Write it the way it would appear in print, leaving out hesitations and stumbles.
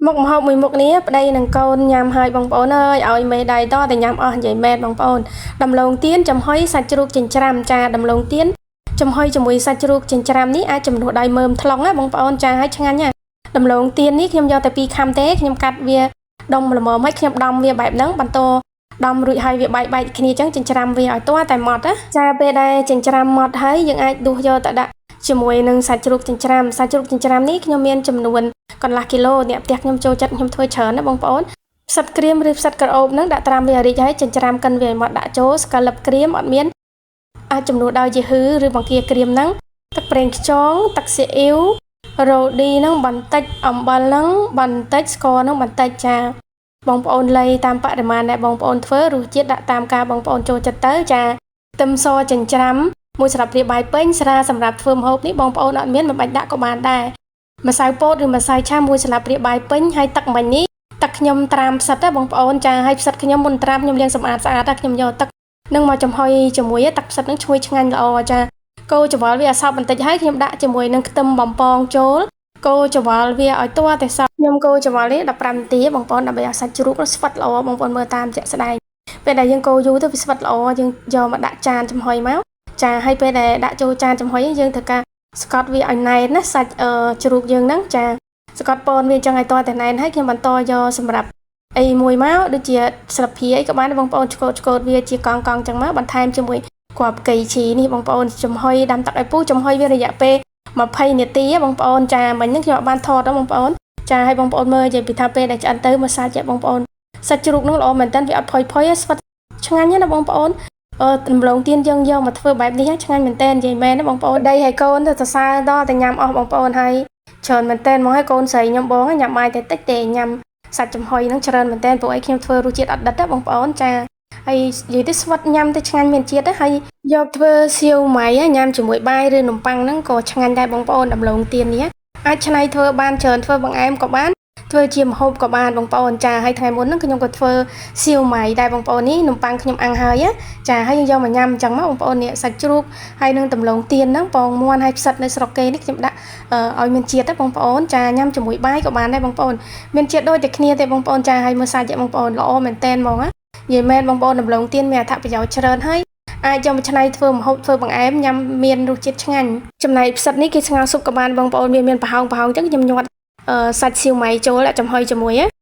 មុខម្ហូបមួយមុខនេះប្តីនឹងកូនញ៉ាំហើយបងប្អូនអើយឲ្យមេដៃតតែញ៉ាំអស់និយាយមែនបងប្អូនដំឡូងទៀនចំហុយសាច់ជ្រូកចិញ្ច្រាំចាដំឡូងទៀនចំហុយជាមួយសាច់ជ្រូកចិញ្ច្រាំនេះអាចជំនួសដោយមើមថ្លុងណាបងប្អូនចាឲ្យឆ្ងាញ់ណាដំឡូងទៀននេះខ្ញុំយកតែ2ខាំទេខ្ញុំកាត់វាដុំល្មមឲ្យខ្ញុំដំវាបែបហ្នឹងបន្តដំរួចហើយវាបែកគ្នាចឹងចិញ្ច្រាំវាឲ្យទាល់តែម៉ត់ណាចាពេលដែលចិញ្ច្រាំម៉ត់ហើយយើងអាចដួសយកទៅដាក់ជាមួយនឹងសាច់ជ្រូកចិញ្ច្រាំនេះខ្ញុំមានចំនួនកន្លះគីឡូអ្នកផ្ទះខ្ញុំចូលចិត្តខ្ញុំធ្វើច្រើនណាបងប្អូនផ្សិតក្រៀមឬផ្សិតក្រអូបហ្នឹងដាក់ត្រាំវារីកហើយចិញ្ច្រាំកិនវាឲ្យម៉ត់ដាក់ចូលស្កាលឹបក្រៀមអត់មានអាចចំនួនដោយយឺហឺឬបង្គាក្រៀមហ្នឹងទឹកប្រេងខ្យងទឹកស៊ីអ៊ីវរ៉ូឌីហ្នឹងបន្តិចអំបិលហ្នឹងបន្តិចស្ករហ្នឹងបន្តិចចាបងប្អូនលៃតាមបរិមាណដែលបងប្អូនធ្វើរសជាតិដាក់តាមការបងប្អូនចូលចិត្តទៅចាខ្ទឹមសចិញ្ច្រាំមួយស្លាបព្រាបាយពេញស្រាសម្រាប់ធ្វើម្ហូបនេះបងប្អូនអត់មានមិនបាច់ដាក់ក៏បានដែរម្សៅពោតឬម្សៅឆាមួយស្លាបព្រាបាយពេញហើយទឹកមិញនេះទឹកខ្ញុំត្រាំផ្សិតទេបងប្អូនចាហើយផ្សិតខ្ញុំមុនត្រាំខ្ញុំលាងសម្អាតស្អាតតែខ្ញុំយកទឹកនឹងមកចំហុយជាមួយទឹកផ្សិតនឹងឈ្ងុយឆ្ងាញ់ល្អចាកូរច្របល់វាឲ្យសព្វបន្តិចហើយខ្ញុំដាក់ជាមួយនឹងខ្ទឹមបំពងចូលកូរច្របល់វាឲ្យទាល់តែសព្វខ្ញុំកូរច្របល់នេះ15នាទីបងប្អូនដើម្បីឲ្យសាច់ជ្រូកnóស្វិតល្អបងប្អូនមើលតាមជាក់ស្ដែងពេលដែលយើងកូរយូរទៅវាស្វិតល្អយើងយកមកដាក់ចានចំហុយមកចាហើយពេលដែលដាក់ចូលចានចំហុយយើងត្រូវការស្កត់វាឲ្យណែនណាសាច់ជ្រូកយើងហ្នឹងចាស្កត់ពនវាចឹងឲ្យតតែណែនហើយខ្ញុំបន្តយកសម្រាប់អីមួយមកដូចជាស្លឹកភីអីក៏បានបងប្អូនឆ្កូតវាជាកង់ចឹងមកបន្ថែមជាមួយគ្រាប់កៃឈីនេះបងប្អូនចំហុយដាំទឹកឲ្យពុះចំហុយវារយៈពេល20នាទីបងប្អូនចាមិញហ្នឹងខ្ញុំអត់បានថតទេបងប្អូនចាឲ្យបងប្អូនមើលនិយាយពីថាពេលដែលឆ្អិនទៅមកសាច់បងប្អូនសាច់ជ្រូកហ្នឹងល្អមែនតើវាអត់ផុយស្វិតឆ្ងាញ់ណាបងប្អូនដំឡូងទៀនយើងយកមកធ្វើបែបនេះឆ្ងាញ់មែនតើនិយាយមែនណាបងប្អូនដីឲ្យកូនទៅសរសើរដល់តែញ៉ាំអស់បងប្អូនហើយច្រើនមែនតើមកឲ្យកូនស្រីខ្ញុំបងញ៉ាំបាយតែតិចទេញ៉ាំសាច់ចំហុយហ្នឹងច្រើនមែនតើពួកឯងខ្ញុំធ្វើរសជាតិអត់ដិតទេបងប្អូនចាហើយនិយាយទៅស្វិតញ៉ាំទៅឆ្ងាញ់មានជាតិហើយយកធ្វើសៀវម៉ៃញ៉ាំជាមួយបាយឬនំប៉័ងហ្នឹងក៏ឆ្ងាញ់ដែរបងប្អូនដំឡូងទៀននេះអាចច្នៃធ្វើបានច្រើនធ្វើបង្អែមក៏បានធ្វើជាម្ហូបក៏បានបងប្អូនចាហើយថ្ងៃមុនហ្នឹងខ្ញុំក៏ធ្វើសៀវម៉ៃដែរបងប្អូននេះនំប៉័ងខ្ញុំអាំងហើយចាហើយយើងយកមកញ៉ាំអញ្ចឹងមកបងប្អូននេះសាច់ជ្រូកហើយនឹងដំឡូងទៀនហ្នឹងពងមាន់ហើយផ្សិតនៅស្រុកគេនេះខ្ញុំដាក់ឲ្យមានជាតិទេបងប្អូនចាញ៉ាំជាមួយបាយក៏បានដែរបងប្អូនមានជាតិដូចតែគ្នាទេបងប្អូនចាហើយមើលសាច់បងប្អូនល្អមែនតែនហ្មងណានិយាយមែនបងប្អូនដំឡូងទៀនមានអត្ថប្រយោជន៍ច្រើនហើយអាចយកមកច្នៃធ្វើម្ហូបធ្វើបង្អែមញ៉ាំមានរសជាតិឆ្ងាញ់ចំណែកផ្សិតនេះគេស្ងោរស៊ុបក៏បានបងប្អូនមានប្រហោងអញ្ចឹងខ្ញុំញាត់សាច់សៀវម៉ៃចូលចំហុយជាមួយ